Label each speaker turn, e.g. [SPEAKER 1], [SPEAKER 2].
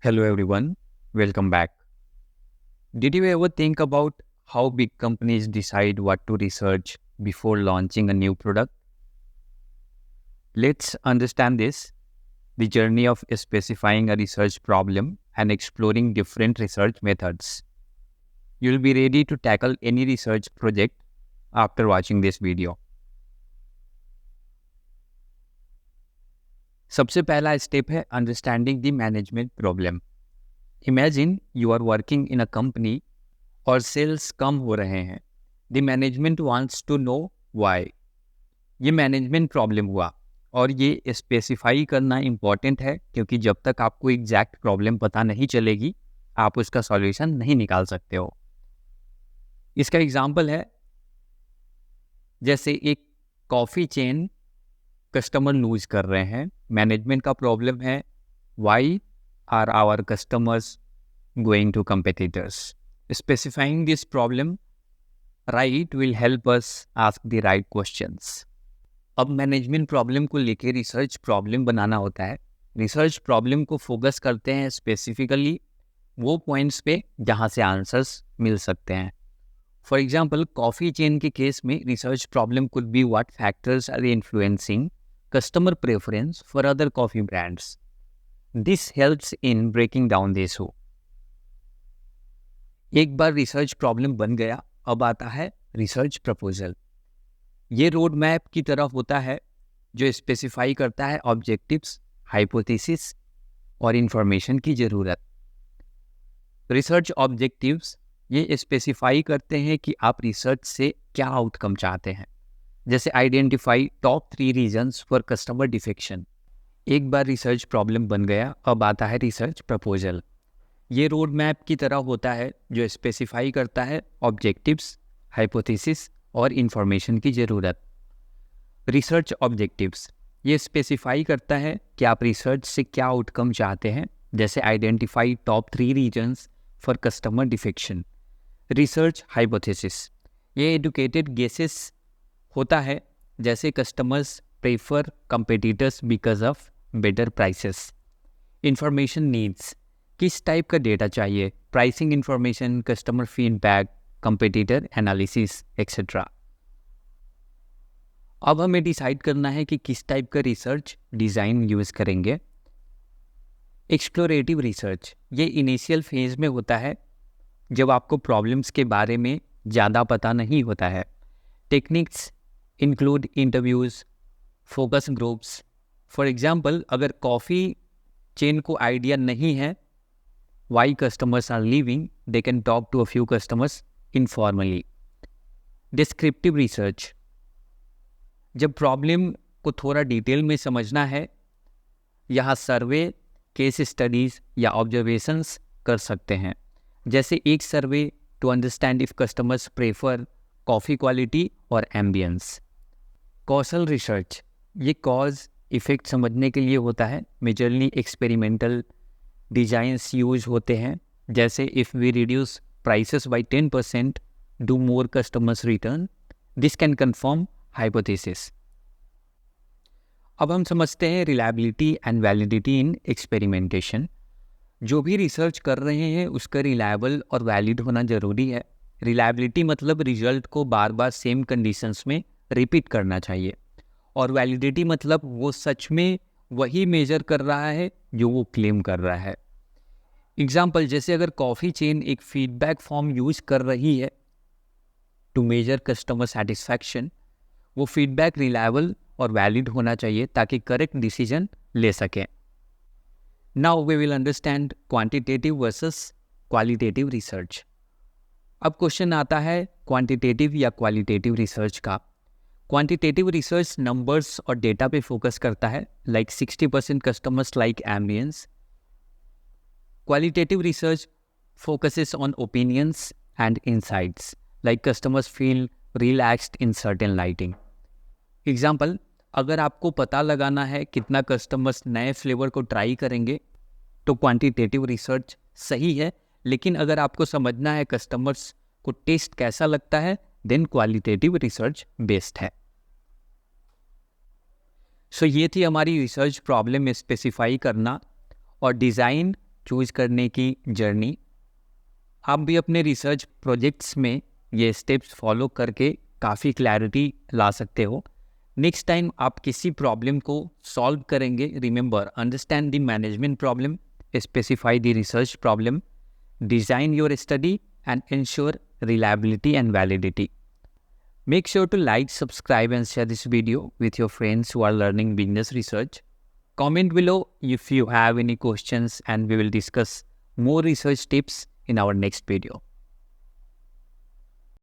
[SPEAKER 1] Hello everyone, welcome back. Did you ever think about how big companies decide what to research before launching a new product? Let's understand this, the journey of specifying a research problem and exploring different research methods. You'll be ready to tackle any research project after watching this video. सबसे पहला step है understanding the management problem. Imagine you are working in a company और sales कम हो रहे हैं. The management wants to know why. ये management problem हुआ और ये स्पेसिफाई करना इम्पॉर्टेंट है क्योंकि जब तक आपको एग्जैक्ट प्रॉब्लम पता नहीं चलेगी आप उसका सॉल्यूशन नहीं निकाल सकते हो. इसका एग्जांपल है जैसे एक कॉफ़ी चेन कस्टमर लूज कर रहे हैं. मैनेजमेंट का प्रॉब्लम है why are our customers going to competitors. Specifying this problem right will help us ask the right questions. अब मैनेजमेंट प्रॉब्लम को लेके रिसर्च प्रॉब्लम बनाना होता है. रिसर्च प्रॉब्लम को फोकस करते हैं स्पेसिफिकली वो पॉइंट्स पे जहाँ से आंसर्स मिल सकते हैं. फॉर एग्जांपल कॉफ़ी चेन के केस में research problem could be what factors are influencing customer preference for other coffee brands. This helps in breaking down the issue. एक बार रिसर्च प्रॉब्लम बन गया, अब आता है रिसर्च प्रपोजल. ये रोड मैप की तरह होता है जो स्पेसिफाई करता है ऑब्जेक्टिव्स, हाइपोथेसिस और इंफॉर्मेशन की ज़रूरत. रिसर्च ऑब्जेक्टिव्स ये स्पेसिफाई करते हैं कि आप रिसर्च से क्या आउटकम चाहते हैं. जैसे identify top 3 reasons for customer defection. एक बार रिसर्च प्रॉब्लम बन गया, अब आता है रिसर्च प्रपोजल. ये रोड मैप की तरह होता है जो स्पेसिफाई करता है ऑब्जेक्टिव्स, हाइपोथेसिस और इंफॉर्मेशन की ज़रूरत. रिसर्च ऑब्जेक्टिव्स ये स्पेसिफाई करता है कि आप रिसर्च से क्या आउटकम चाहते हैं. जैसे identify top 3 reasons for customer defection. Research hypothesis ये एडुकेटेड गेसेस होता है जैसे customers prefer competitors because of better prices. Information needs किस टाइप का डेटा चाहिए, pricing information, customer feedback, competitor analysis etcetera. अब हमें डिसाइड करना है कि किस टाइप का रिसर्च डिज़ाइन यूज़ करेंगे. एक्सप्लोरेटिव रिसर्च ये इनिशियल फेज में होता है जब आपको प्रॉब्लम्स के बारे में ज़्यादा पता नहीं होता है. Techniques include interviews, focus groups. For example अगर कॉफ़ी चेन को आइडिया नहीं है why customers are leaving, they can talk to a few customers informally. Descriptive research जब प्रॉब्लम को थोड़ा डिटेल में समझना है, यहाँ सर्वे, केस स्टडीज़ या ऑब्जर्वेशंस कर सकते हैं. जैसे एक survey to understand if customers prefer coffee quality और एम्बियंस. कॉसल रिसर्च ये कॉज इफ़ेक्ट समझने के लिए होता है. मेजरली एक्सपेरिमेंटल डिज़ाइंस यूज होते हैं. जैसे if we reduce prices by 10% do more customers return. This can confirm hypothesis. अब हम समझते हैं reliability and validity in experimentation. जो भी रिसर्च कर रहे हैं उसका रिलायबल और वैलिड होना ज़रूरी है. रिलायबिलिटी मतलब रिजल्ट को बार बार सेम कंडीशंस में रिपीट करना चाहिए. और वैलिडिटी मतलब वो सच में वही मेजर कर रहा है जो वो क्लेम कर रहा है. एग्जाम्पल जैसे अगर कॉफ़ी चेन एक फीडबैक फॉर्म यूज कर रही है टू मेजर कस्टमर सेटिस्फैक्शन, वो फीडबैक रिलायबल और वैलिड होना चाहिए ताकि करेक्ट डिसीजन ले सकें. Now we will understand quantitative versus qualitative research. अब क्वेश्चन आता है क्वांटिटेटिव या क्वालिटेटिव रिसर्च का. क्वांटिटेटिव रिसर्च नंबर्स और डेटा पे फोकस करता है, like 60% customers like ambience. Qualitative research focuses on opinions and insights, like customers feel relaxed in certain lighting. Example अगर आपको पता लगाना है कितना कस्टमर्स नए फ्लेवर को ट्राई करेंगे तो क्वांटिटेटिव रिसर्च सही है. लेकिन अगर आपको समझना है कस्टमर्स को टेस्ट कैसा लगता है देन क्वालिटेटिव रिसर्च बेस्ड है. सो ये थी हमारी रिसर्च प्रॉब्लम स्पेसिफाई करना और डिज़ाइन चूज करने की जर्नी। आप भी अपने रिसर्च प्रोजेक्ट्स में ये स्टेप्स फॉलो करके काफ़ी क्लैरिटी ला सकते हो। नेक्स्ट टाइम आप किसी प्रॉब्लम को सॉल्व करेंगे, remember, understand the management problem, specify the research problem, design your study, and ensure reliability and validity. Make sure to like, subscribe, and share this video with your friends who are learning business research. Comment below if you have any questions, and we will discuss more research tips in our next video.